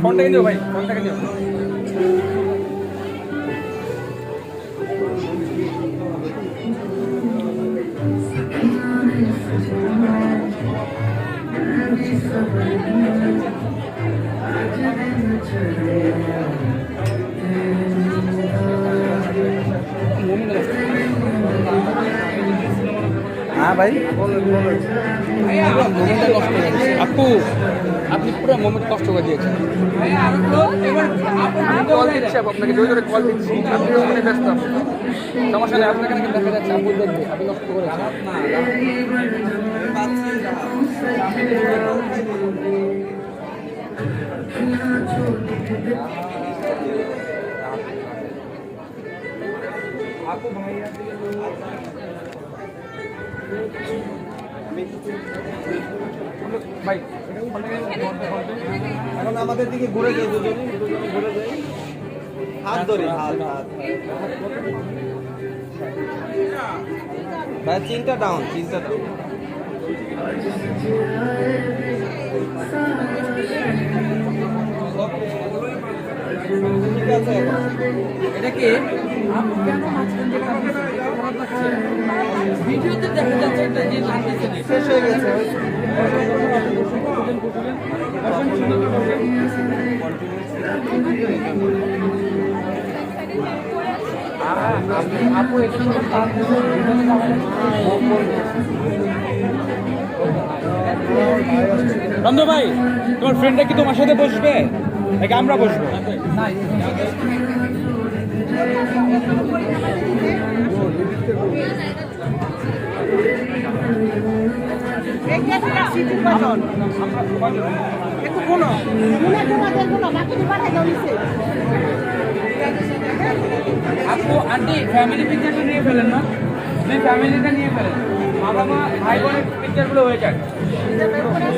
ফোনটা দিও ভাই, ফোনটাকে দিও। হ্যাঁ ভাই, আপু আপনি পুরো মোমেন্ট কষ্ট করে দিয়েছেন। কল দিচ্ছি আপু, আপনাকে জোরে জোরে কল দিচ্ছি, আপনি ওখানে ব্যস্ত। সমস্যা নেই, আপনাকে নাকি দেখা যাচ্ছে আপু দেখবে আপনি নষ্ট করেছেন। আপু ভাইয়া ভাই এখন আমাদের দিকে ঘুরে যাই, দুজনে ঘুরে যাই, হাত ধরে হাত হাত ভাই, চিন্তা ডাউন, চিন্তা ডাউন। ঠিক আছে, এটা কি ভিডিওতে দেখা যাচ্ছে একটা যে লাগতেছে না, শেষ হয়ে গেছে। আপু এটা বন্ধু ভাই, তোমার ফ্রেন্ডটা কি তোমার সাথে বসবে নাকি আমরা বসবো? আপু আন্টি ফ্যামিলি পিকচারটা নিয়ে ফেলেন না, ফ্যামিলিটা নিয়ে ফেলেন, মা বাবা ভাই বোনের পিকচারগুলো হয়ে যাক।